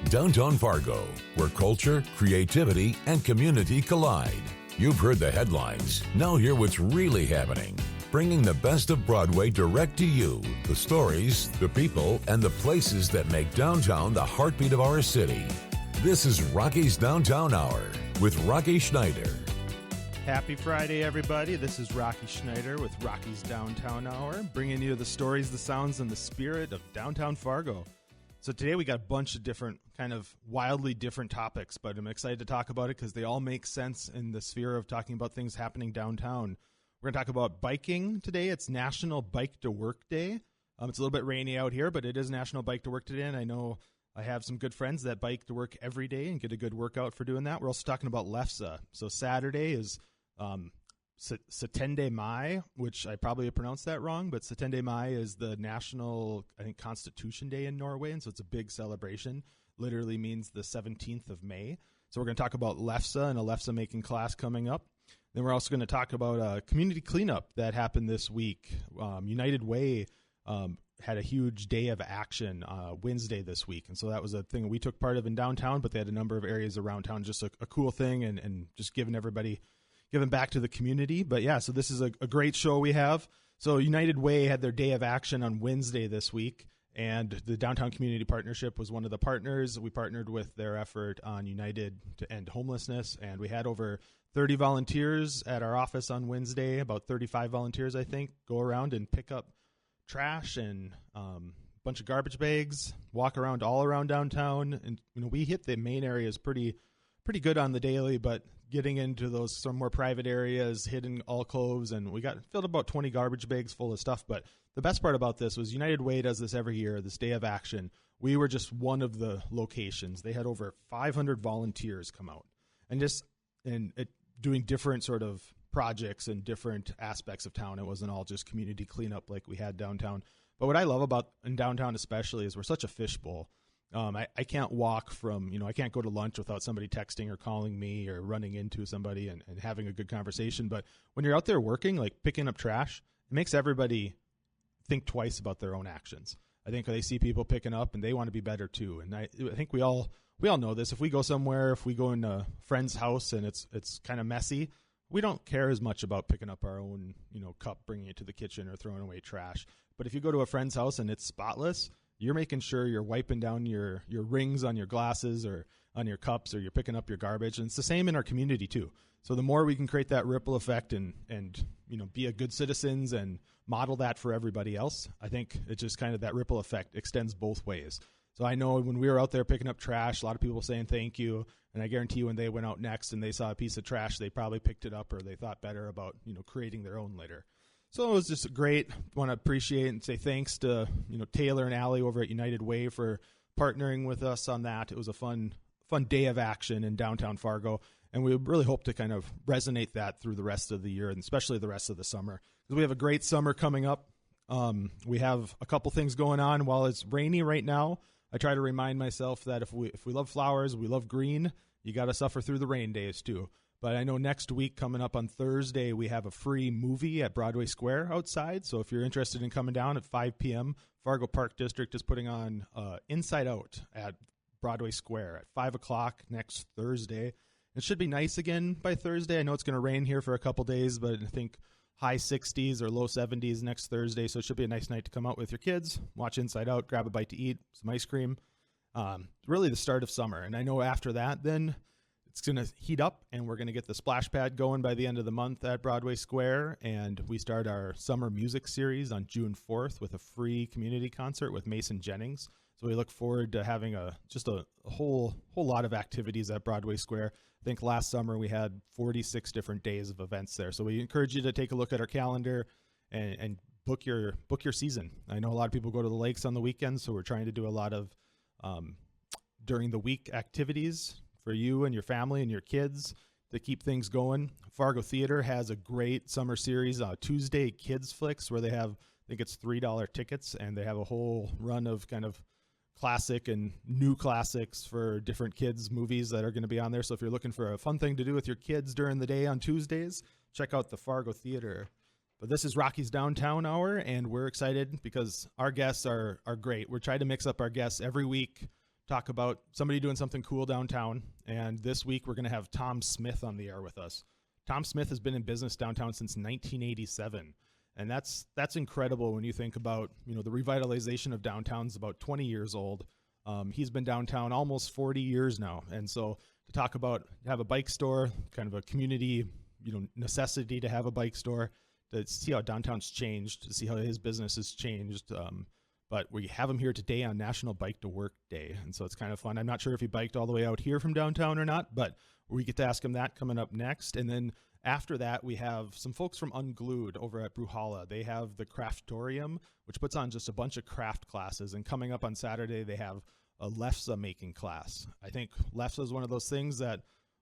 Downtown Fargo, where culture, creativity, and community collide. You've heard the headlines. Now hear what's really happening. Bringing the best of Broadway direct to you. The stories, the people, and the places that make downtown the heartbeat of our city. This is Rocky's Downtown Hour with Rocky Schneider. Happy Friday, everybody. This is Rocky Schneider with Rocky's Downtown Hour, bringing you the stories, the sounds, and the spirit of downtown Fargo. So today we got a bunch of different, kind of wildly different topics, but I'm excited to talk about it because they all make sense in the sphere of talking about things happening downtown. We're going to talk about biking today. It's National Bike to Work Day. It's a little bit rainy out here, but it is National Bike to Work Day, and I know I have some good friends that bike to work every day and get a good workout for doing that. We're also talking about lefse. So Saturday is Syttende Mai, which I probably pronounced that wrong, but Syttende Mai is the national, I think, Constitution Day in Norway, and so it's a big celebration. Literally means the 17th of May. So we're going to talk about lefse and a lefse making class coming up. Then we're also going to talk about a community cleanup that happened this week. United Way had a huge day of action Wednesday this week, and so that was a thing we took part of in downtown, but they had a number of areas around town, just a cool thing, and just giving back to the community. But yeah, so this is a great show we have. So United Way had their day of action on Wednesday this week, and the Downtown Community Partnership was one of the partners. We partnered with their effort on United to End Homelessness, and we had over 30 volunteers at our office on Wednesday, about 35 volunteers, I think, go around and pick up trash and a bunch of garbage bags, walk around all around downtown. And, we hit the main areas pretty good on the daily, but getting into those some more private areas, hitting all coves, and we filled about 20 garbage bags full of stuff. But the best part about this was United Way does this every year, this day of action. We were just one of the locations. They had over 500 volunteers come out and doing different sort of projects and different aspects of town. It wasn't all just community cleanup like we had downtown. But what I love about in downtown especially is we're such a fishbowl. I can't walk from, I can't go to lunch without somebody texting or calling me or running into somebody and having a good conversation. But when you're out there working, like picking up trash, it makes everybody think twice about their own actions. I think they see people picking up and they want to be better too. And I think we all know this. If we go somewhere, if we go in a friend's house and it's kind of messy, we don't care as much about picking up our own, cup, bringing it to the kitchen or throwing away trash. But if you go to a friend's house and it's spotless, you're making sure you're wiping down your rings on your glasses or on your cups, or you're picking up your garbage. And it's the same in our community too. So the more we can create that ripple effect and be a good citizens and model that for everybody else, I think it's just kind of that ripple effect extends both ways. So I know when we were out there picking up trash, a lot of people were saying thank you. And I guarantee you when they went out next and they saw a piece of trash, they probably picked it up or they thought better about, creating their own litter. So it was just great. Want to appreciate and say thanks to, Taylor and Allie over at United Way for partnering with us on that. It was a fun day of action in downtown Fargo. And we really hope to kind of resonate that through the rest of the year and especially the rest of the summer. Because we have a great summer coming up. We have a couple things going on. While it's rainy right now, I try to remind myself that if we love flowers, we love green, you got to suffer through the rain days too. But I know next week, coming up on Thursday, we have a free movie at Broadway Square outside. So if you're interested in coming down at 5 p.m., Fargo Park District is putting on Inside Out at Broadway Square at 5 o'clock next Thursday. It should be nice again by Thursday. I know it's going to rain here for a couple days, but I think high 60s or low 70s next Thursday. So it should be a nice night to come out with your kids, watch Inside Out, grab a bite to eat, some ice cream. Really the start of summer. And I know after that, then it's going to heat up and we're going to get the splash pad going by the end of the month at Broadway Square. And we start our summer music series on June 4th with a free community concert with Mason Jennings. So we look forward to having a whole lot of activities at Broadway Square. I think last summer we had 46 different days of events there. So we encourage you to take a look at our calendar and book your season. I know a lot of people go to the lakes on the weekends, so we're trying to do a lot of during the week activities for you and your family and your kids to keep things going. Fargo Theater has a great summer series, Tuesday Kids Flicks, where they have, I think it's $3 tickets, and they have a whole run of kind of classic and new classics for different kids movies that are going to be on there. So if you're looking for a fun thing to do with your kids during the day on Tuesdays, check out the Fargo Theater. But this is Rocky's Downtown Hour, and we're excited because our guests are great. We're trying to mix up our guests every week talk about somebody doing something cool downtown. And this week we're going to have Tom Smith on the air with us. Tom Smith has been in business downtown since 1987. And that's incredible when you think about, the revitalization of downtown's about 20 years old. He's been downtown almost 40 years now. And so to talk about have a bike store, kind of a community, necessity to have a bike store, to see how downtown's changed, to see how his business has changed. But we have him here today on National Bike to Work Day. And so it's kind of fun. I'm not sure if he biked all the way out here from downtown or not, but we get to ask him that coming up next. And then after that, we have some folks from Unglued over at Brewhalla. They have the Craftatorium, which puts on just a bunch of craft classes. And coming up on Saturday, they have a lefse making class. I think lefse is one of those things that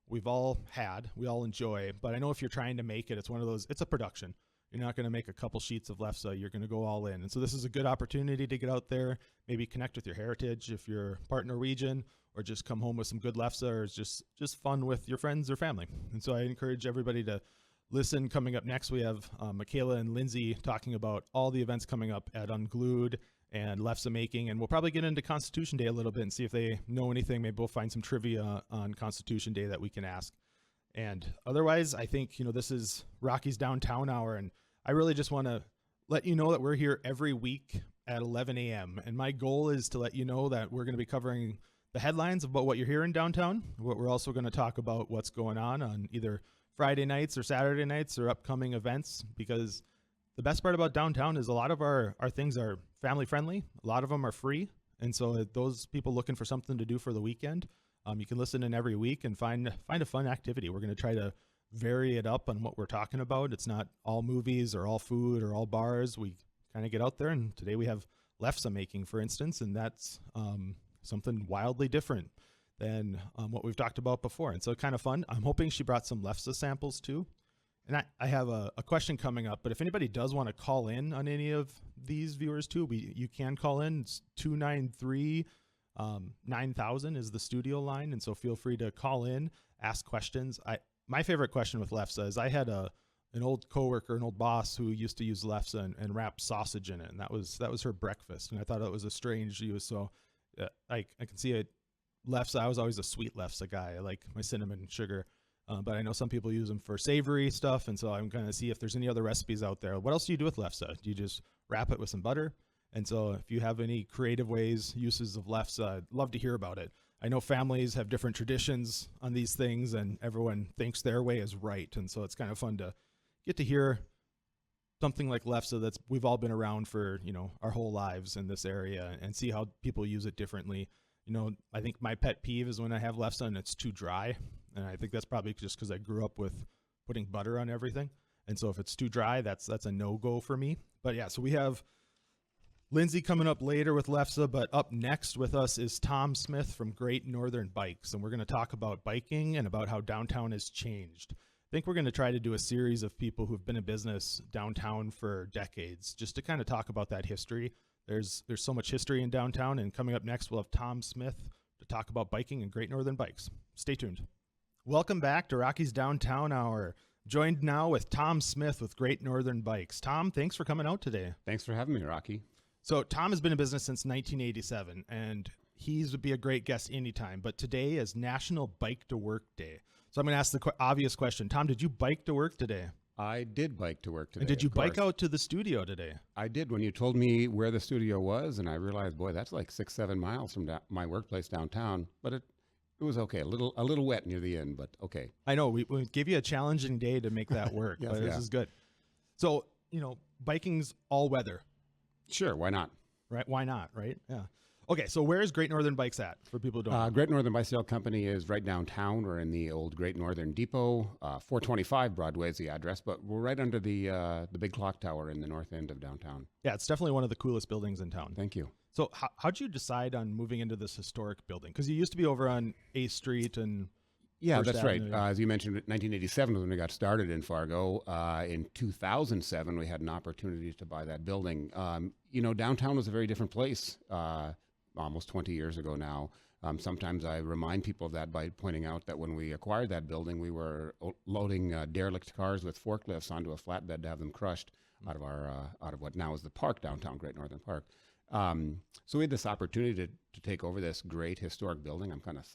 we've all had, we all enjoy. But I know if you're trying to make it, it's a production. You're not going to make a couple sheets of lefse. You're going to go all in. And so this is a good opportunity to get out there, maybe connect with your heritage if you're part Norwegian, or just come home with some good lefse, or it's just fun with your friends or family. And so I encourage everybody to listen. Coming up next, we have McKaila and Lindsey talking about all the events coming up at Unglued and lefse making. And we'll probably get into Constitution Day a little bit and see if they know anything. Maybe we'll find some trivia on Constitution Day that we can ask. And otherwise, I think, this is Rocky's Downtown Hour, and I really just want to let you know that we're here every week at 11 a.m. And my goal is to let you know that we're going to be covering the headlines about what you're hearing downtown. We're also going to talk about what's going on either Friday nights or Saturday nights or upcoming events, because the best part about downtown is a lot of our things are family friendly. A lot of them are free. And so those people looking for something to do for the weekend, you can listen in every week and find a fun activity. We're going to try to vary it up on what we're talking about. It's not all movies or all food or all bars. We kind of get out there, and today we have lefse making, for instance, and that's something wildly different than what we've talked about before. And so kind of fun. I'm hoping she brought some lefse samples too. And I have a question coming up, but if anybody does want to call in on any of these viewers too, you can call in. It's 293 9000 is the studio line. And so feel free to call in, ask questions. My favorite question with lefse is I had an old coworker, an old boss who used to use lefse and wrap sausage in it. And that was her breakfast. And I thought it was a strange use. So I can see it. Lefse, I was always a sweet lefse guy. I like my cinnamon sugar. But I know some people use them for savory stuff. And so I'm going to see if there's any other recipes out there. What else do you do with lefse? Do you just wrap it with some butter? And so if you have any creative uses of lefse, I'd love to hear about it. I know families have different traditions on these things, and everyone thinks their way is right. And so it's kind of fun to get to hear something like lefse we've all been around for, our whole lives in this area, and see how people use it differently. I think my pet peeve is when I have lefse and it's too dry. And I think that's probably just because I grew up with putting butter on everything. And so if it's too dry, that's a no-go for me. But yeah, so we have Lindsey coming up later with lefse, but up next with us is Tom Smith from Great Northern Bikes. And we're going to talk about biking and about how downtown has changed. I think we're going to try to do a series of people who've been in business downtown for decades, just to kind of talk about that history. There's so much history in downtown, and coming up next, we'll have Tom Smith to talk about biking and Great Northern Bikes. Stay tuned. Welcome back to Rocky's Downtown Hour. Joined now with Tom Smith with Great Northern Bikes. Tom, thanks for coming out today. Thanks for having me, Rocky. So Tom has been in business since 1987, and would be a great guest anytime. But today is National Bike to Work Day. So I'm going to ask the obvious question. Tom, did you bike to work today? I did bike to work today. And did you bike out to the studio today? I did. When you told me where the studio was, and I realized, boy, that's like 6-7 miles from my workplace downtown. But it was okay. A little wet near the end, but okay. I know. We gave you a challenging day to make that work, Yes, but yeah. This is good. So, biking's all weather. Sure, why not? Right? Why not, right? Yeah. Okay, so where is Great Northern Bikes at, for people who don't know? Great Northern Bicycle Company is right downtown. We're in the old Great Northern Depot. 425 Broadway is the address, but we're right under the big clock tower in the north end of downtown. Yeah, it's definitely one of the coolest buildings in town. Thank you. So how'd you decide on moving into this historic building? Because you used to be over on 8th Street and Yeah, First that's right. Avenue. As you mentioned, 1987 was when we got started in Fargo. In 2007, we had an opportunity to buy that building. Downtown was a very different place almost 20 years ago now. Sometimes I remind people of that by pointing out that when we acquired that building, we were loading derelict cars with forklifts onto a flatbed to have them crushed out of what now is the park, downtown Great Northern Park. So we had this opportunity to take over this great historic building. I'm kind of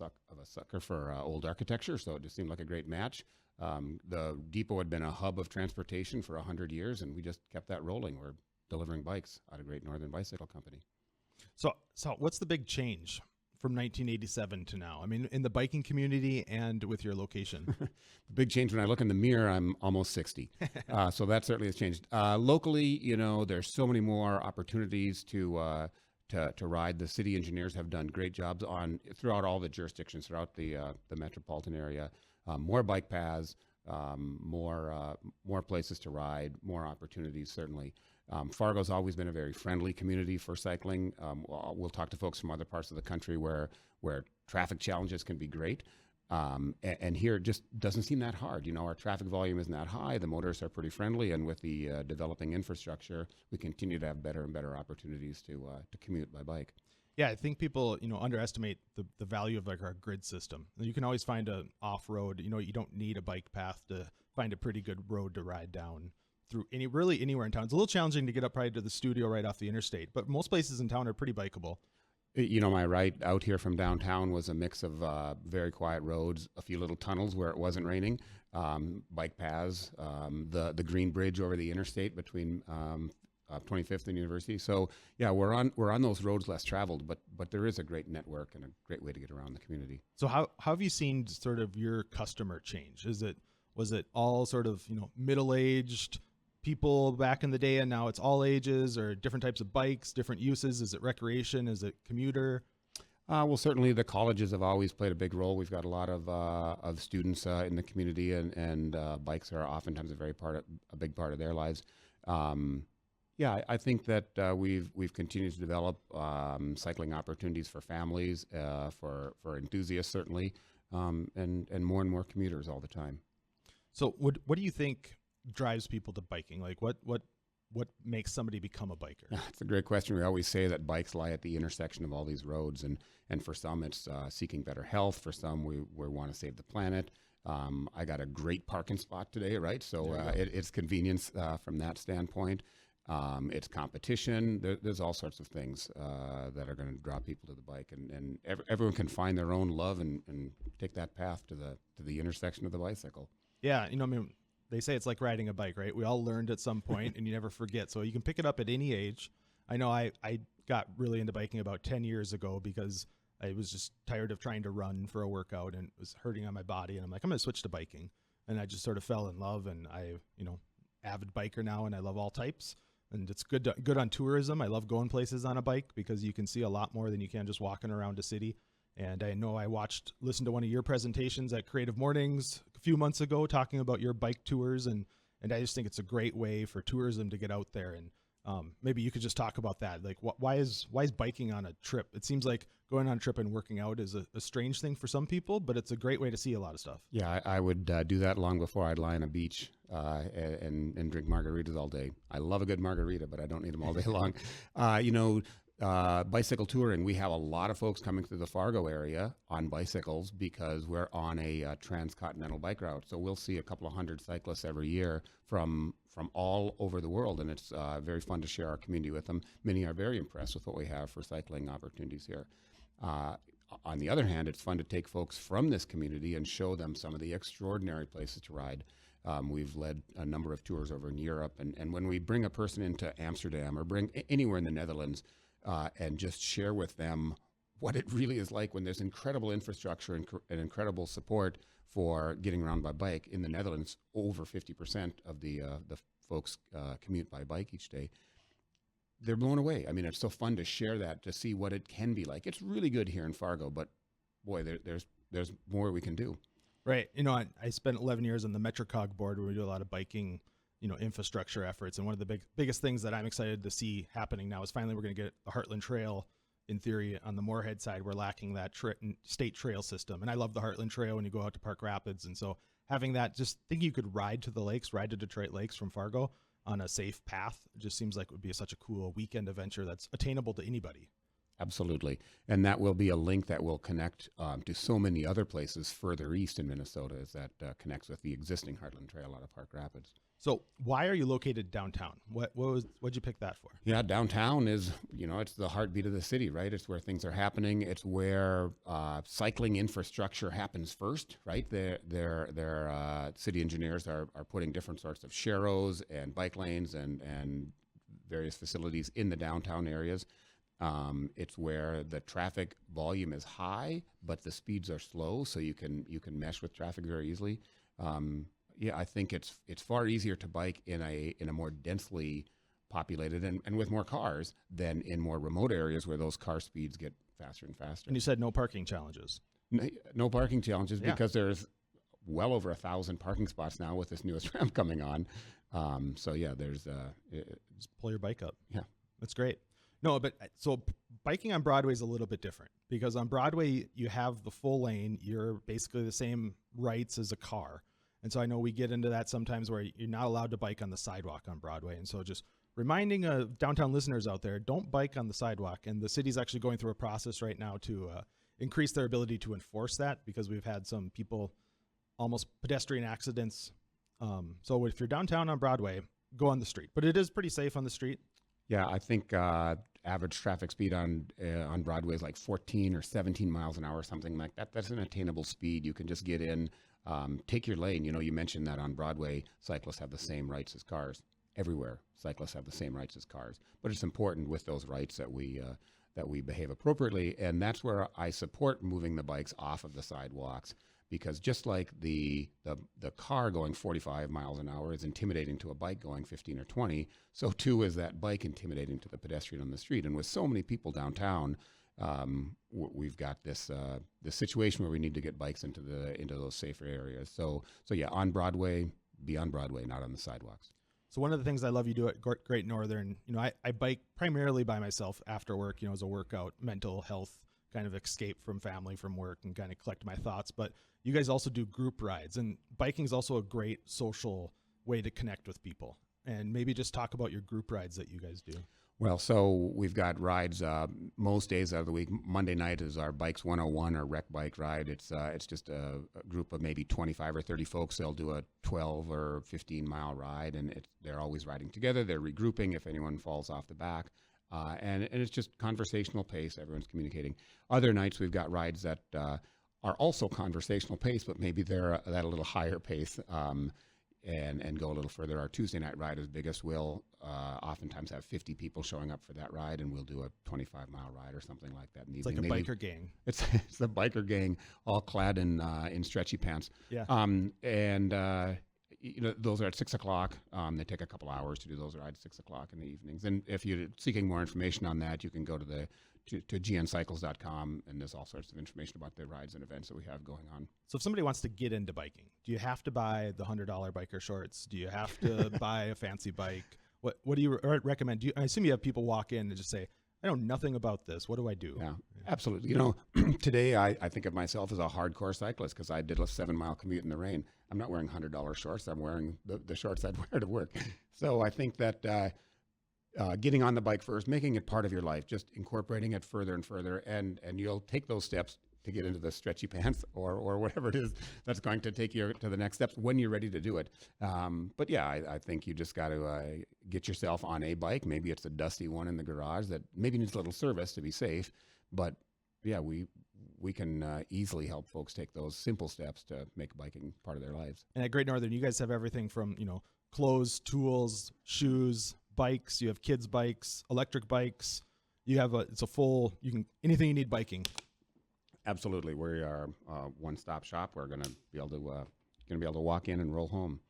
a sucker for old architecture, so it just seemed like a great match. The depot had been a hub of transportation for 100 years, and we just kept that rolling. We're delivering bikes out of Great Northern Bicycle Company. So what's the big change from 1987 to now? I mean, in the biking community and with your location. The big change, when I look in the mirror, I'm almost 60. So that certainly has changed. Locally, there's so many more opportunities to ride. The city engineers have done great jobs throughout all the jurisdictions, throughout the metropolitan area. More bike paths, more places to ride, more opportunities, certainly. Fargo's always been a very friendly community for cycling. We'll talk to folks from other parts of the country where traffic challenges can be great. And here it just doesn't seem that hard. Our traffic volume isn't that high. The motorists are pretty friendly. And with the developing infrastructure, we continue to have better and better opportunities to commute by bike. Yeah, I think people, underestimate the value of like our grid system. You can always find an off-road, you don't need a bike path to find a pretty good road to ride down through anywhere in town. It's a little challenging to get up probably to the studio right off the interstate, but most places in town are pretty bikeable. My ride out here from downtown was a mix of very quiet roads, a few little tunnels where it wasn't raining, bike paths, the green bridge over the interstate between 25th and University. So yeah, we're on those roads less traveled, but there is a great network and a great way to get around the community. So how have you seen sort of your customer change? Was it all sort of middle-aged people back in the day, and now it's all ages, or different types of bikes, different uses? Is it recreation? Is it commuter? Well, certainly the colleges have always played a big role. We've got a lot of students in the community, and bikes are oftentimes a big part of their lives. Yeah, I think that we've continued to develop cycling opportunities for families, for enthusiasts certainly, and more commuters all the time. So what do you think drives people to biking? Like what makes somebody become a biker? That's a great question. We always say that bikes lie at the intersection of all these roads, and for some it's seeking better health. For some we want to save the planet. I got a great parking spot today, right? So it's convenience from that standpoint. It's competition. There's all sorts of things that are going to draw people to the bike, and everyone can find their own love and take that path to the intersection of the bicycle. Yeah, they say it's like riding a bike, right? We all learned at some point, and you never forget. So you can pick it up at any age. I know I got really into biking about 10 years ago because I was just tired of trying to run for a workout and it was hurting on my body. And I'm like, I'm going to switch to biking. And I just sort of fell in love, and avid biker now, and I love all types. And it's good on tourism. I love going places on a bike because you can see a lot more than you can just walking around a city. And I know I listened to one of your presentations at Creative Mornings a few months ago talking about your bike tours, and I just think it's a great way for tourism to get out there. And maybe you could just talk about that. Like, why is biking on a trip? It seems like going on a trip and working out is a strange thing for some people, but it's a great way to see a lot of stuff. Yeah, I would do that long before I'd lie on a beach and drink margaritas all day. I love a good margarita, but I don't need them all day long. Bicycle touring, we have a lot of folks coming through the Fargo area on bicycles because we're on a transcontinental bike route. So we'll see a couple of hundred cyclists every year from all over the world, and it's very fun to share our community with them. Many are very impressed with what we have for cycling opportunities here. On the other hand, it's fun to take folks from this community and show them some of the extraordinary places to ride. We've led a number of tours over in Europe, and when we bring a person into Amsterdam or bring anywhere in the Netherlands, and just share with them what it really is like when there's incredible infrastructure and incredible support for getting around by bike. In the Netherlands, over 50% of the folks commute by bike each day. They're blown away. I mean, it's so fun to share that, to see what it can be like. It's really good here in Fargo, but boy, there's more we can do. Right. I spent 11 years on the MetroCog board where we do a lot of biking infrastructure efforts. And one of the biggest things that I'm excited to see happening now is finally we're going to get the Heartland Trail. In theory, on the Moorhead side, we're lacking that state trail system. And I love the Heartland Trail when you go out to Park Rapids. And so having that, just think you could ride to Detroit Lakes from Fargo on a safe path, just seems like it would be such a cool weekend adventure that's attainable to anybody. Absolutely. And that will be a link that will connect to so many other places further east in Minnesota, as that connects with the existing Heartland Trail out of Park Rapids. So why are you located downtown? What'd you pick that for? Yeah, downtown is, it's the heartbeat of the city, right? It's where things are happening. It's where cycling infrastructure happens first, right? Their city engineers are putting different sorts of sharrows and bike lanes and various facilities in the downtown areas. It's where the traffic volume is high, but the speeds are slow, so you can mesh with traffic very easily. Yeah, I think it's far easier to bike in a more densely populated and with more cars than in more remote areas where those car speeds get faster and faster. And you said no parking challenges. No parking challenges because there's well over 1,000 parking spots now with this newest ramp coming on. So yeah, there's just pull your bike up. Yeah, that's great. No, but so biking on Broadway is a little bit different because on Broadway you have the full lane. You're basically the same rights as a car. And so I know we get into that sometimes where you're not allowed to bike on the sidewalk on Broadway. And so just reminding downtown listeners out there, don't bike on the sidewalk. And the city's actually going through a process right now to increase their ability to enforce that because we've had some people, almost pedestrian accidents. So if you're downtown on Broadway, go on the street. But it is pretty safe on the street. Yeah, I think average traffic speed on Broadway is like 14 or 17 miles an hour, something like that. That's an attainable speed. You can just get in. Take your lane. You mentioned that on Broadway, cyclists have the same rights as cars. Everywhere, cyclists have the same rights as cars. But it's important with those rights that we behave appropriately, and that's where I support moving the bikes off of the sidewalks, because just like the car going 45 miles an hour is intimidating to a bike going 15 or 20, so too is that bike intimidating to the pedestrian on the street. And with so many people downtown, we've got this situation where we need to get bikes into those safer areas. So yeah, on Broadway, be on Broadway, not on the sidewalks. So one of the things I love you do at Great Northern, I bike primarily by myself after work, as a workout, mental health kind of escape from family, from work, and kind of collect my thoughts. But you guys also do group rides, and biking is also a great social way to connect with people. And maybe just talk about your group rides that you guys do. Well, so we've got rides most days out of the week. Monday night is our Bikes 101 or rec bike ride. It's just a group of maybe 25 or 30 folks. They'll do a 12 or 15 mile ride, and they're always riding together. They're regrouping if anyone falls off the back. And it's just conversational pace. Everyone's communicating. Other nights we've got rides that are also conversational pace, but maybe they're at a little higher pace. And go a little further. Our Tuesday night ride is biggest. We'll oftentimes have 50 people showing up for that ride, and we'll do a 25-mile ride or something like that in the evening. It's like a biker gang. It's the biker gang, all clad in stretchy pants. Yeah. Those are at 6 o'clock. They take a couple hours to do those rides, 6 o'clock in the evenings. And if you're seeking more information on that, you can go to gncycles.com, and there's all sorts of information about the rides and events that we have going on. So if somebody wants to get into biking, do you have to buy the $100 biker shorts? Do you have to buy a fancy bike? What do you recommend? I assume you have people walk in and just say, I know nothing about this. What do I do? Yeah, absolutely. Today I think of myself as a hardcore cyclist because I did a 7-mile commute in the rain. I'm not wearing $100 shorts. I'm wearing the shorts I'd wear to work. So I think that getting on the bike first, making it part of your life, just incorporating it further and further, and you'll take those steps to get into the stretchy pants or whatever it is that's going to take you to the next steps when you're ready to do it. But yeah, I think you just got to get yourself on a bike. Maybe it's a dusty one in the garage that maybe needs a little service to be safe. But yeah, we can easily help folks take those simple steps to make biking part of their lives. And at Great Northern, you guys have everything from, clothes, tools, shoes, bikes. You have kids' bikes, electric bikes. You have anything you need biking. Absolutely, we are a one-stop shop. We're going to be able to walk in and roll home.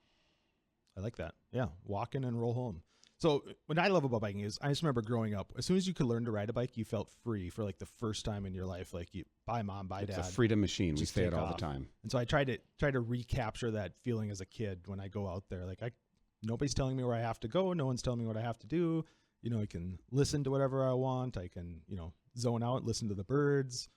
I like that. Yeah, walk in and roll home. So what I love about biking is I just remember growing up, as soon as you could learn to ride a bike, you felt free for like the first time in your life. Like bye mom, bye dad. It's a freedom machine. We say it all the time. And so I try to recapture that feeling as a kid when I go out there. Like nobody's telling me where I have to go. No one's telling me what I have to do. I can listen to whatever I want. I can, zone out, listen to the birds.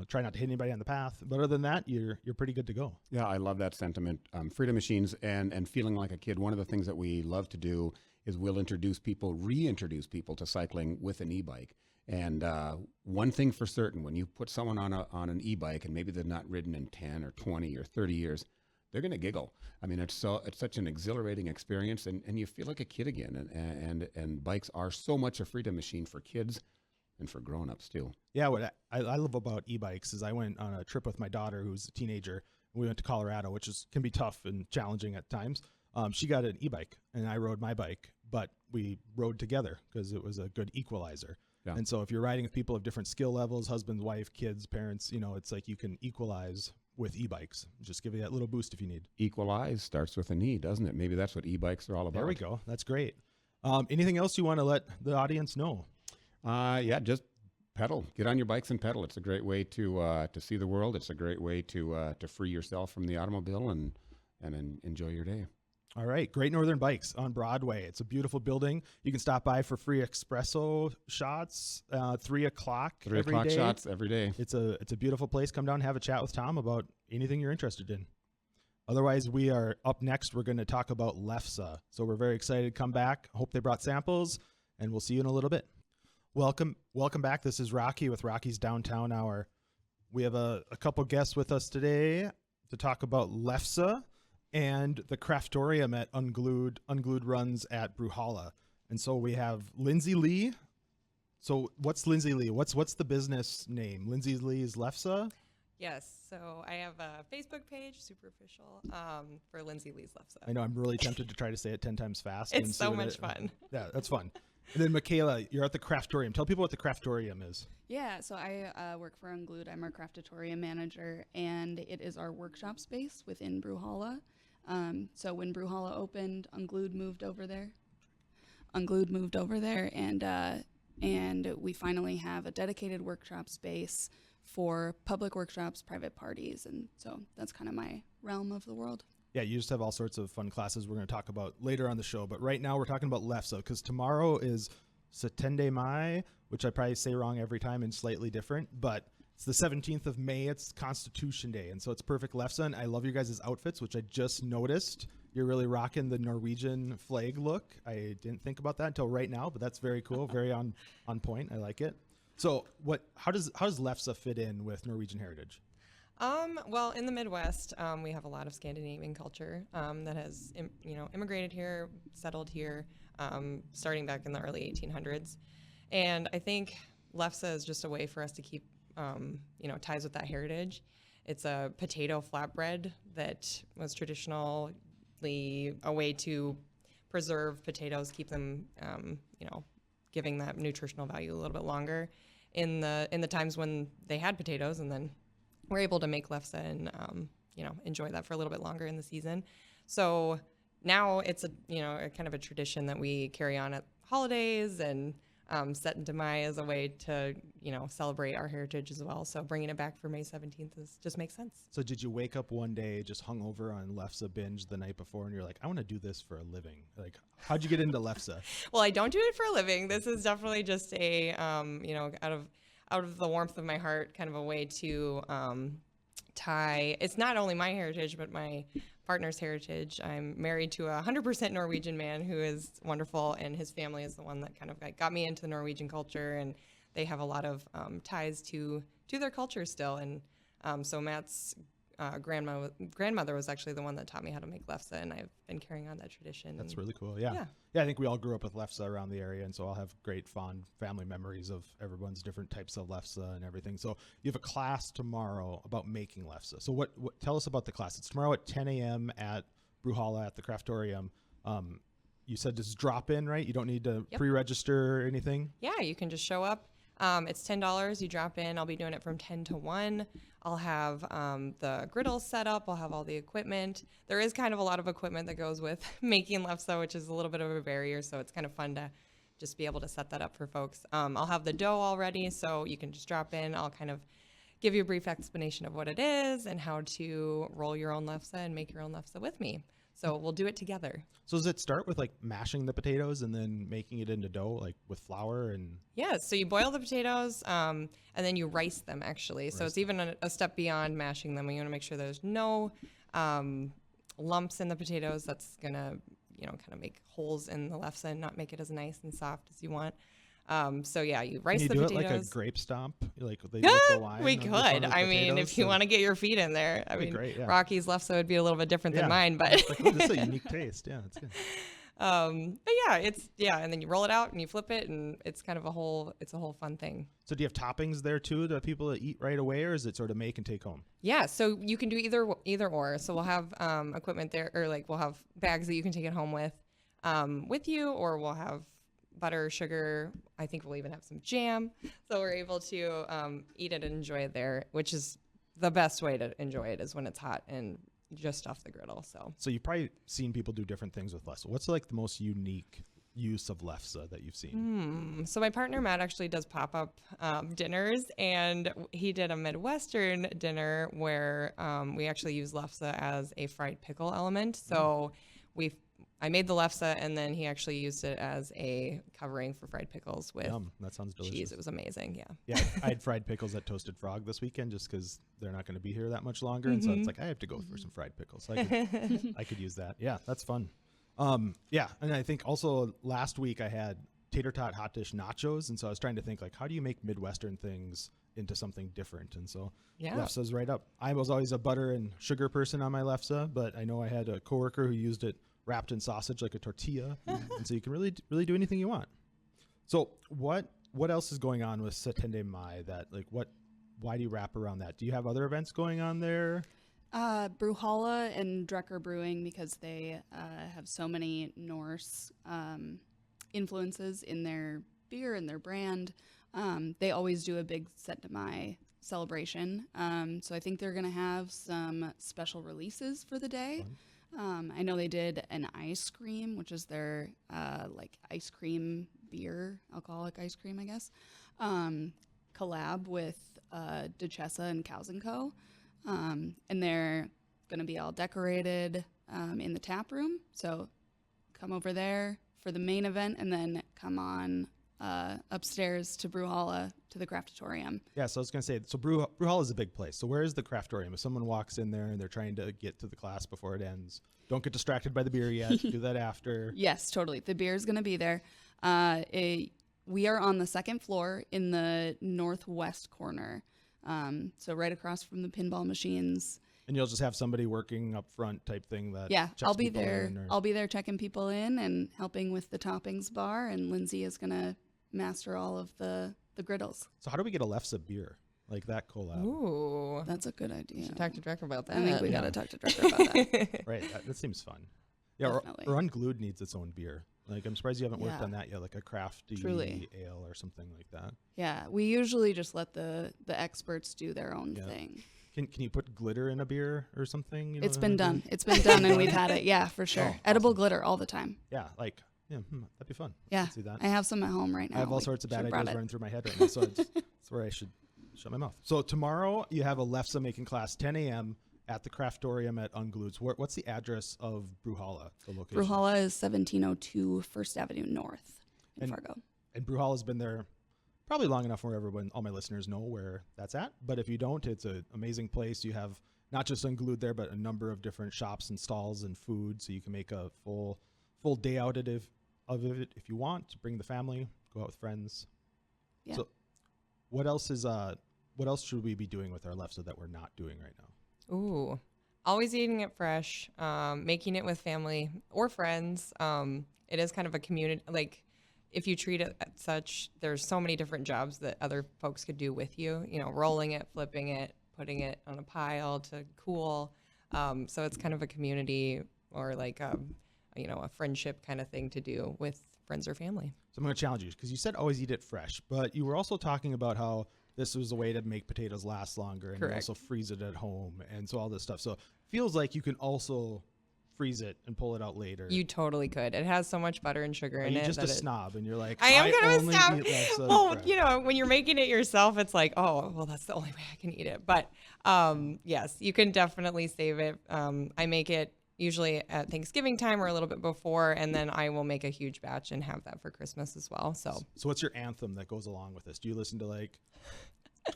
Try not to hit anybody on the path. But other than that, you're pretty good to go. Yeah, I love that sentiment. Freedom machines and feeling like a kid. One of the things that we love to do is we'll reintroduce people to cycling with an e-bike. And one thing for certain, when you put someone on an e-bike and maybe they've not ridden in 10 or 20 or 30 years, they're going to giggle. I mean, it's such an exhilarating experience, and you feel like a kid again. And bikes are so much a freedom machine for kids and for grown-ups too. Yeah, what I love about e-bikes is I went on a trip with my daughter who's a teenager. We went to Colorado, which can be tough and challenging at times. She got an e-bike and I rode my bike, but we rode together because it was a good equalizer. Yeah. And so if you're riding with people of different skill levels, husband, wife, kids, parents, it's like you can equalize with e-bikes. Just give you that little boost if you need. Equalize starts with an E, doesn't it? Maybe that's what e-bikes are all about. There we go. That's great. Anything else you want to let the audience know? Yeah, just pedal. Get on your bikes and pedal. It's a great way to see the world. It's a great way to free yourself from the automobile and enjoy your day. All right. Great Northern Bikes on Broadway. It's a beautiful building. You can stop by for free espresso shots, 3 o'clock every day. 3 o'clock shots every day. It's a beautiful place. Come down and have a chat with Tom about anything you're interested in. Otherwise, we are up next. We're going to talk about lefse. So we're very excited to come back. Hope they brought samples, and we'll see you in a little bit. Welcome back. This is Rocky with Rocky's Downtown Hour. We have a couple guests with us today to talk about lefse and the Craftatorium at Unglued. Unglued runs at Brewhalla. And so we have Lindsey Lee. So what's Lindsey Lee? What's the business name? Lindsey Lee is lefse? Yes. So I have a Facebook page, super official, for Lindsey Lee's lefse. I know. I'm really tempted to try to say it 10 times fast. It's so much fun. Yeah, that's fun. And then McKaila, you're at the Craftatorium. Tell people what the Craftatorium is. Yeah, so I work for Unglued. I'm our Craftatorium manager, and it is our workshop space within Brewhalla. So when Brewhalla opened, Unglued moved over there. And we finally have a dedicated workshop space for public workshops, private parties, and so that's kind of my realm of the world. Yeah, you just have all sorts of fun classes we're going to talk about later on the show. But right now we're talking about lefse because tomorrow is Setende Mai, which I probably say wrong every time and slightly different. But it's the 17th of May. It's Constitution Day. And so it's perfect lefse. And I love your guys' outfits, which I just noticed. You're really rocking the Norwegian flag look. I didn't think about that until right now, but that's very cool. Very on point. I like it. So how does lefse fit in with Norwegian heritage? Well, in the Midwest, we have a lot of Scandinavian culture that has, immigrated here, settled here, starting back in the early 1800s. And I think lefse is just a way for us to keep, ties with that heritage. It's a potato flatbread that was traditionally a way to preserve potatoes, keep them, giving that nutritional value a little bit longer in the times when they had potatoes, and then we're able to make lefse and, enjoy that for a little bit longer in the season. So now it's a kind of a tradition that we carry on at holidays, and set into Mai as a way to, celebrate our heritage as well. So bringing it back for May 17th just makes sense. So did you wake up one day just hungover on lefse binge the night before and you're like, I want to do this for a living? Like, how'd you get into lefse? Well, I don't do it for a living. This is definitely just a, out of the warmth of my heart, kind of a way to tie. It's not only my heritage, but my partner's heritage. I'm married to a 100% Norwegian man who is wonderful, and his family is the one that kind of got me into the Norwegian culture, and they have a lot of ties to their culture still. And so Matt's grandmother was actually the one that taught me how to make lefse, and I've been carrying on that tradition. That's really cool. Yeah, I think we all grew up with lefse around the area, and so I'll have great fond family memories of everyone's different types of lefse and everything. So you have a class tomorrow about making lefse. So what tell us about the class? It's tomorrow at 10 a.m. at Brewhalla at the Craftatorium. You said just drop in, right? You don't need to pre-register or anything? Yeah, you can just show up. It's $10. You drop in. I'll be doing it from 10 to 1. I'll have the griddle set up. I'll have all the equipment. There is kind of a lot of equipment that goes with making lefse, which is a little bit of a barrier, so it's kind of fun to just be able to set that up for folks. I'll have the dough already, so you can just drop in. I'll kind of give you a brief explanation of what it is and how to roll your own lefse and make your own lefse with me. So we'll do it together. So does it start with like mashing the potatoes and then making it into dough, like with flour and? Yeah, so you boil the potatoes and then you rice them actually. So it's even a step beyond mashing them. You want to make sure there's no lumps in the potatoes. That's gonna, kind of make holes in the lefse and not make it as nice and soft as you want. So yeah, you rice Can you the do potatoes. it like a grape stomp? Like they do with the wine We on the front of could. the I mean, potatoes? if you So- want to get your feet in there. I That'd be mean, great, yeah. Rocky's lefse would be a little bit different Yeah. than mine, but It's like, oh, this is a unique taste. Yeah, it's good. but yeah, and then you roll it out and you flip it, and it's kind of a whole fun thing. So do you have toppings there too to people to eat right away, or is it sort of make and take home? Yeah, so you can do either or. So we'll have equipment there, or like we'll have bags that you can take it home with you, or we'll have butter, sugar. I think we'll even have some jam. So we're able to eat it and enjoy it there, which is the best way to enjoy it is when it's hot and just off the griddle. So you've probably seen people do different things with lefse. What's like the most unique use of lefse that you've seen? So my partner Matt actually does pop-up dinners, and he did a Midwestern dinner where we actually use lefse as a fried pickle element. So I made the lefse, and then he actually used it as a covering for fried pickles with Yum, that sounds delicious. cheese. It was amazing. Yeah. Yeah, I had fried pickles at Toasted Frog this weekend just because they're not going to be here that much longer, and so it's like I have to go for some fried pickles. So I could use that. Yeah, that's fun. Yeah, and I think also last week I had tater tot hot dish nachos, and so I was trying to think like how do you make Midwestern things into something different, and so Yeah. lefse's right up. I was always a butter and sugar person on my lefse, but I know I had a coworker who used it wrapped in sausage like a tortilla, and so you can really do anything you want. So what else is going on with Setende Mai? That like why do you wrap around that? Do you have other events going on there? Brewhalla and Drecker Brewing, because they have so many Norse influences in their beer and their brand. They always do a big Setende Mai celebration. So I think they're going to have some special releases for the day. I know they did an ice cream, which is their like ice cream beer, alcoholic ice cream, I guess, collab with Duchessa and Cows & Co. And they're going to be all decorated in the tap room. So come over there for the main event, and then come on upstairs to Brewhalla to the Craftatorium. Yeah, so I was going to say, so Brewhalla is a big place. So where is the Craftatorium? If someone walks in there and they're trying to get to the class before it ends, don't get distracted by the beer yet. Do that after. Yes, totally. The beer is going to be there. We are on the second floor in the northwest corner. So right across from the pinball machines. And you'll just have somebody working up front type thing that Yeah, checks I'll be people there. in, or- I'll be there checking people in and helping with the toppings bar. And Lindsay is going to master all of the griddles. So how do we get a lefse beer like that collab? Ooh. That's a good idea. Should talk to Drecker about that. I think we got to talk to Drecker about that. Right, that seems fun. Yeah, or Definitely. Unglued needs its own beer. Like I'm surprised you haven't worked Yeah. on that yet, like a crafty Truly. ale or something like that. Yeah, we usually just let the experts do their own Yeah. thing. Can you put glitter in a beer or something? You know It's what been I done. mean? It's been done, and we've had it. Yeah, for sure. Oh, Edible awesome. glitter all the time. Yeah, like that'd be fun. Yeah, Let's see that. I have some at home right now. I have all We sorts of bad should've ideas brought it. running through my head right now, so that's where I should shut my mouth. So tomorrow you have a lefse making class, 10 a.m. at the Craftatorium at Unglued. So what's the address of Brewhalla, the location? Brewhalla is 1702 First Avenue North in Fargo. And Brewhalla's been there probably long enough where all my listeners know where that's at. But if you don't, it's an amazing place. You have not just Unglued there, but a number of different shops and stalls and food, so you can make a full day out of it if you want. Bring the family, go out with friends. Yeah. So what else should we be doing with our lefse that we're not doing right now? Ooh, always eating it fresh, making it with family or friends. It is kind of a community, like if you treat it as such, there's so many different jobs that other folks could do with you, rolling it, flipping it, putting it on a pile to cool. So it's kind of a community or like, a friendship kind of thing to do with friends or family. So I'm going to challenge you because you said always eat it fresh, but you were also talking about how this was a way to make potatoes last longer, and you Correct. also freeze it at home, and so all this stuff. So it feels like you can also freeze it and pull it out later. You totally could. It has so much butter and sugar Are in you it. just a that snob, and you're like, I am kind of a only snob. eat lefse Well, fresh. when you're making it yourself, it's like, oh, well, that's the only way I can eat it. But yes, you can definitely save it. I make it usually at Thanksgiving time or a little bit before, and then I will make a huge batch and have that for Christmas as well. So what's your anthem that goes along with this? Do you listen to like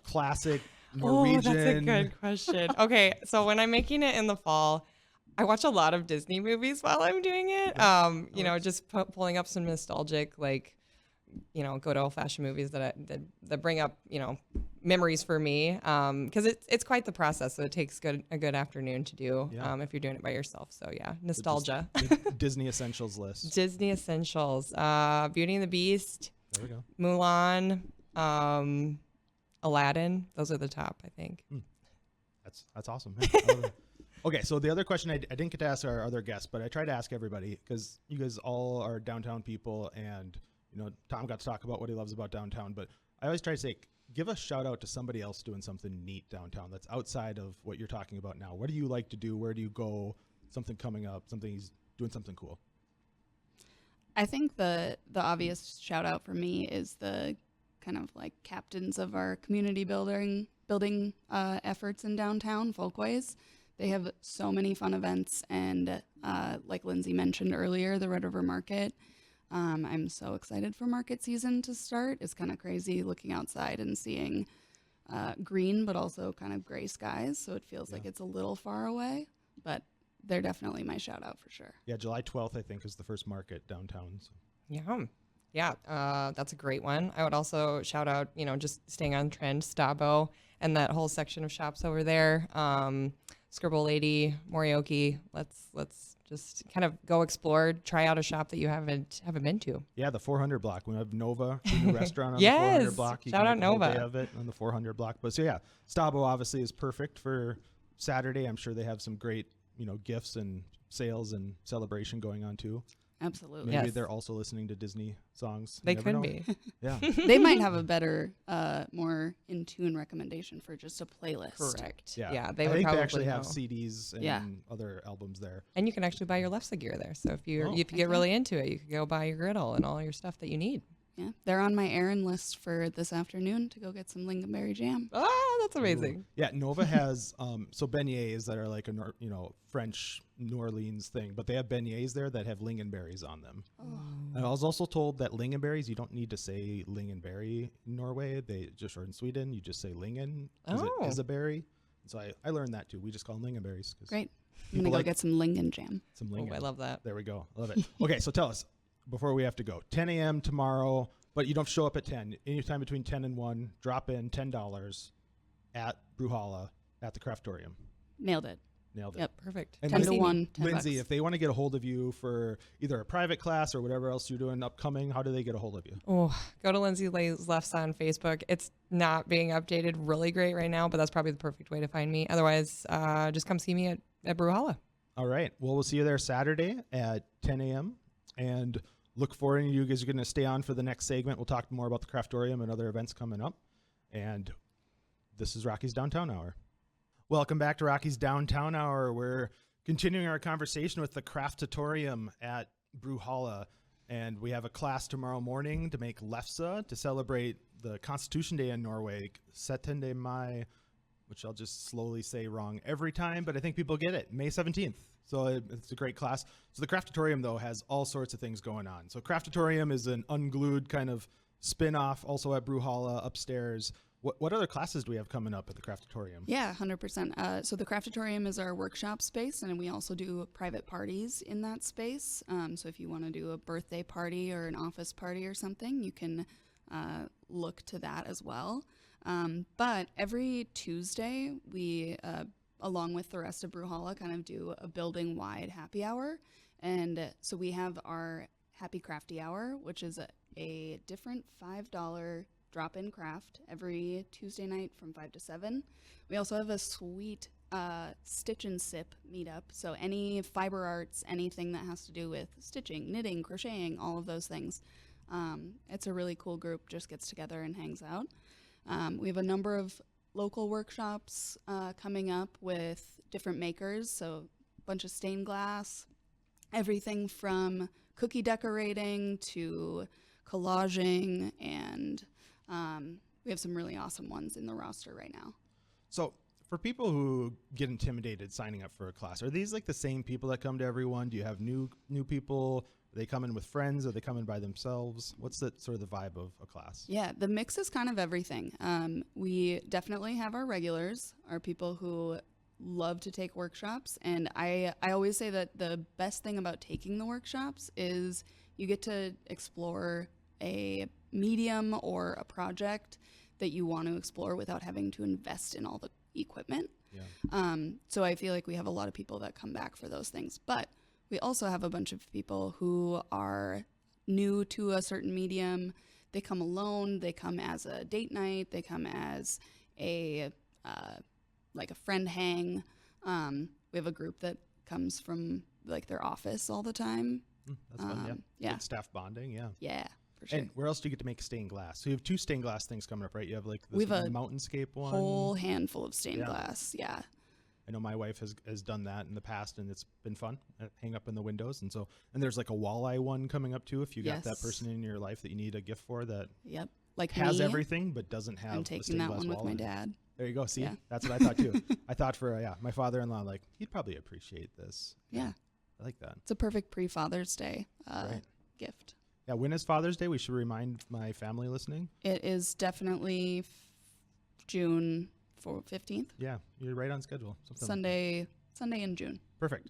classic Norwegian? Oh, that's a good question. Okay, so when I'm making it in the fall, I watch a lot of Disney movies while I'm doing it. Just pulling up some nostalgic like go to old-fashioned movies that bring up, memories for me. Because it's quite the process. So it takes a good afternoon to do if you're doing it by yourself. So yeah, nostalgia. Disney Essentials list. Disney Essentials. Beauty and the Beast. There we go. Mulan. Aladdin. Those are the top, I think. That's awesome. Yeah, okay, so the other question I didn't get to ask our other guests, but I tried to ask everybody because you guys all are downtown people, and Tom got to talk about what he loves about downtown. But I always try to say, give a shout out to somebody else doing something neat downtown that's outside of what you're talking about now. What do you like to do? Where do you go? Something coming up? He's doing something cool. I think the obvious shout out for me is the kind of like captains of our community building efforts in downtown, Folkways. They have so many fun events, and like Lindsay mentioned earlier, the Red River Market. I'm so excited for market season to start. It's kind of crazy looking outside and seeing green, but also kind of gray skies. So it feels like it's a little far away, but they're definitely my shout out for sure. Yeah, July 12th, I think, is the first market downtown. So. Yeah, that's a great one. I would also shout out, just staying on trend, Stabo, and that whole section of shops over there. Scribble Lady, Morioki. Let's just kind of go explore, try out a shop that you haven't been to. Yeah, the 400 block. We have Nova, the new restaurant on yes, the 400 block. You shout out Nova. Day of it on the 400 block. But so yeah, Stabo obviously is perfect for Saturday. I'm sure they have some great gifts and sales and celebration going on too. Absolutely. Maybe they're also listening to Disney songs. They could be. Yeah. They might have a better, more in tune recommendation for just a playlist. Correct. Yeah. They I would think probably they actually have know. CDs and other albums there. And you can actually buy your lefse gear there. So if you get okay. really into it, you could go buy your griddle and all your stuff that you need. Yeah, they're on my errand list for this afternoon to go get some lingonberry jam. Ah, that's amazing. Yeah, Nova has so beignets that are like a French New Orleans thing, but they have beignets there that have lingonberries on them. Oh. And I was also told that lingonberries, you don't need to say lingonberry in Norway. Or in Sweden, you just say lingen because it is a berry. So I learned that too. We just call them lingonberries. Great. I'm going to go get some lingen jam. Some lingen. Oh, I love that. There we go. I love it. Okay, so tell us, before we have to go, 10 a.m. tomorrow, but you don't show up at 10. Anytime between 10 and 1, drop in $10 at Brewhalla at the Craftatorium. Nailed it. Yep, perfect. And 10 to 1, Lindsay, $10. if they want to get a hold of you for either a private class or whatever else you're doing upcoming, how do they get a hold of you? Oh, go to Lindsey Lee's lefse on Facebook. It's not being updated really great right now, but that's probably the perfect way to find me. Otherwise, just come see me at Brewhalla. All right. Well, we'll see you there Saturday at 10 a.m. And look forward. You guys are going to stay on for the next segment. We'll talk more about the Craftatorium and other events coming up. And this is Rocky's Downtown Hour. Welcome back to Rocky's Downtown Hour. We're continuing our conversation with the Craftatorium at Brewhalla. And we have a class tomorrow morning to make lefse to celebrate the Constitution Day in Norway, 17. Mai, which I'll just slowly say wrong every time, but I think people get it, May 17th. So it's a great class. So the Craftatorium, though, has all sorts of things going on. So Craftatorium is an Unglued kind of spin-off, also at Brewhalla upstairs. What other classes do we have coming up at the Craftatorium? Yeah, 100%. So the Craftatorium is our workshop space, and we also do private parties in that space. So if you want to do a birthday party or an office party or something, you can look to that as well. But every Tuesday, we, along with the rest of Brewhalla, kind of do a building-wide happy hour. And so we have our Happy Crafty Hour, which is a different $5 drop-in craft every Tuesday night from 5 to 7. We also have a sweet stitch and sip meetup. So any fiber arts, anything that has to do with stitching, knitting, crocheting, all of those things. It's a really cool group, just gets together and hangs out. We have a number of local workshops coming up with different makers. So a bunch of stained glass, everything from cookie decorating to collaging, and we have some really awesome ones in the roster right now. So for people who get intimidated signing up for a class, are these like the same people that come to everyone? Do you have new people? Are they come in with friends? Are they coming by themselves? What's the sort of the vibe of a class? Yeah, the mix is kind of everything. We definitely have our regulars, our people who love to take workshops. And I always say that the best thing about taking the workshops is you get to explore a medium or a project that you want to explore without having to invest in all the equipment. Yeah. So I feel like we have a lot of people that come back for those things. But we also have a bunch of people who are new to a certain medium. They come alone. They come as a date night. They come as a like a friend hang. We have a group that comes from like their office all the time. That's fun. Yeah. Good staff bonding. Yeah. Yeah, for sure. And where else do you get to make stained glass? So you have 2 stained glass things coming up, right? You have like We this have a mountainscape one. Whole handful of stained Yeah. glass. Yeah. I know my wife has done that in the past, and it's been fun. Hang up in the windows, and there's like a walleye one coming up too. If you got that Yes. person in your life that you need a gift for that Yep. Like has me, everything but doesn't have I'm the taking stained that glass one with my walleye. dad. There you go. See, Yeah. that's what I thought too. I thought for my father-in-law, like he'd probably appreciate this. Yeah. I like that. It's a perfect pre-Father's Day Right. gift. Yeah, when is Father's Day? We should remind my family listening. It is definitely June 15th, Yeah, you're right on schedule. Something like Sunday in June. that. Perfect.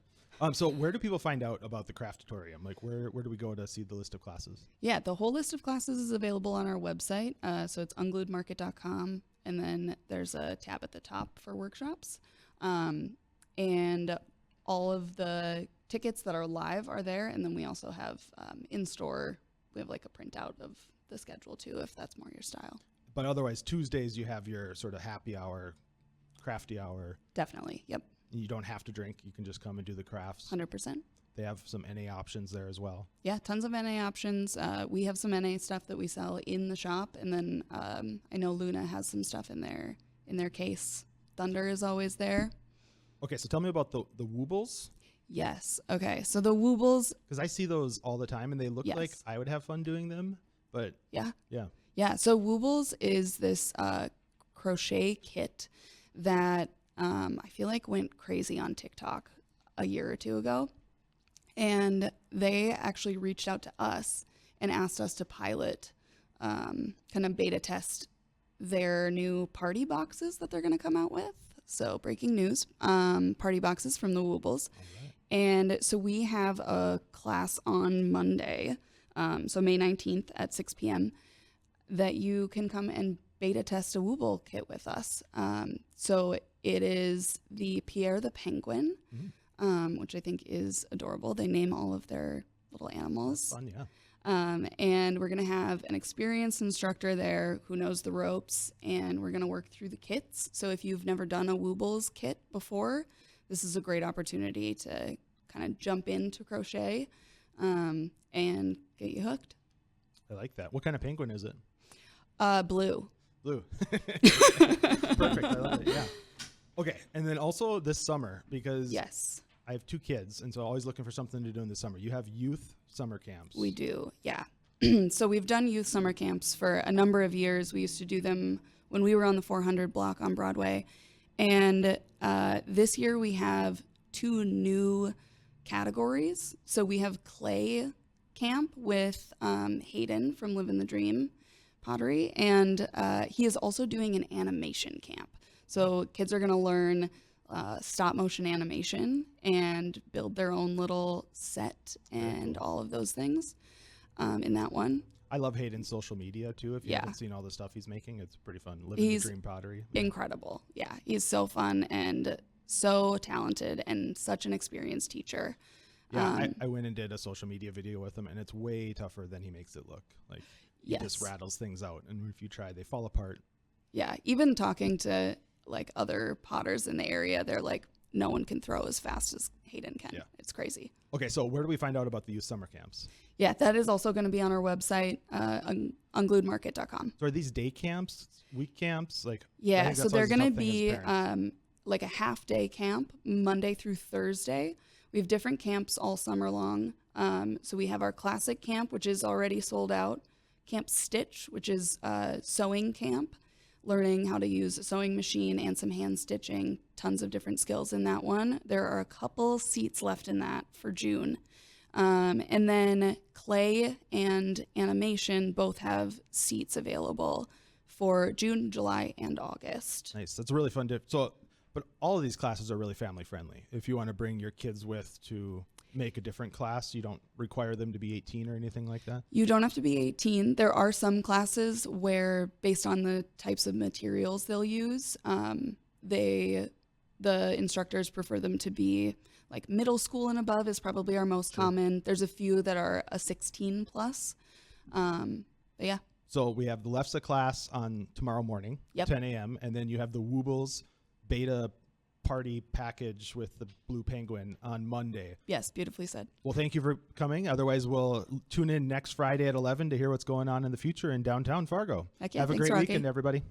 So where do people find out about the Craftatorium? Like where do we go to see the list of classes? Yeah, the whole list of classes is available on our website. So it's ungluedmarket.com, and then there's a tab at the top for workshops. And all of the tickets that are live are there, and then we also have in-store, we have like a printout of the schedule too, if that's more your style. But otherwise, Tuesdays you have your sort of happy hour, crafty hour. Definitely, yep, You don't have to drink. You can just come and do the crafts. 100%. They have some NA options there as well. Yeah, tons of NA options. We have some NA stuff that we sell in the shop, and then I know Luna has some stuff in their case. Thunder is always there. Okay, so tell me about the Woobles, Yes. Okay. So the Woobles, because I see those all the time, and they look Yes. like I would have fun doing them. But yeah. yeah, Yeah. So Woobles is this crochet kit that I feel like went crazy on TikTok a year or two ago. And they actually reached out to us and asked us to pilot, kind of beta test their new party boxes that they're going to come out with. So breaking news, party boxes from the Woobles. And so we have a class on Monday, so May 19th at 6 p.m. that you can come and beta test a Wooble kit with us. So it is the Pierre the Penguin, which I think is adorable. They name all of their little animals. fun, yeah. And we're going to have an experienced instructor there who knows the ropes, and we're going to work through the kits. So if you've never done a Woobles kit before, this is a great opportunity to kind of jump into crochet and get you hooked. I like that. What kind of penguin is it? Blue. Blue. Perfect. I love it. Yeah. Okay, and then also this summer, because Yes, I have 2 kids, and so always looking for something to do in the summer. You have youth summer camps. we do. Yeah. So we've done youth summer camps for a number of years. We used to do them when we were on the 400 block on Broadway. And this year we have 2 new categories. So we have clay camp with Hayden from Live in the Dream Pottery, and he is also doing an animation camp. So kids are going to learn stop motion animation and build their own little set and all of those things in that one. I love Hayden's social media too. If you Yeah. haven't seen all the stuff he's making, it's pretty fun. Living He's the Dream Pottery. Incredible. Yeah, he's so fun and so talented and such an experienced teacher. Yeah, I went and did a social media video with him, and it's way tougher than he makes it look. Like he just Yes. rattles things out, and if you try, they fall apart. Yeah, even talking to like other potters in the area, they're like, no one can throw as fast as Hayden can. Yeah. It's crazy. Okay, so where do we find out about the youth summer camps? Yeah, that is also going to be on our website, ungluedmarket.com. So are these day camps, week camps? Like I Yeah, think so that's they're always a going to tough thing as be parents. like a half-day camp, Monday through Thursday. We have different camps all summer long. So we have our classic camp, which is already sold out. Camp Stitch, which is sewing camp, learning how to use a sewing machine and some hand stitching. Tons of different skills in that one. There are a couple seats left in that for June. And then clay and animation both have seats available for June, July, and August. Nice. That's really fun. But all of these classes are really family friendly. If you want to bring your kids with to make a different class? You don't require them to be 18 or anything like that? You don't have to be 18. There are some classes where, based on the types of materials they'll use, the instructors prefer them to be like middle school and above is probably our most common. There's a few that are a 16 plus. But yeah. So we have the lefse class on tomorrow morning, 10 a.m., and then you have the Woobles beta party package with the Blue Penguin on Monday. Yes, beautifully said. Well, thank you for coming. Otherwise, we'll tune in next Friday at 11 to hear what's going on in the future in downtown Fargo. Heck yeah, Have a thanks, great Rocky. weekend, everybody.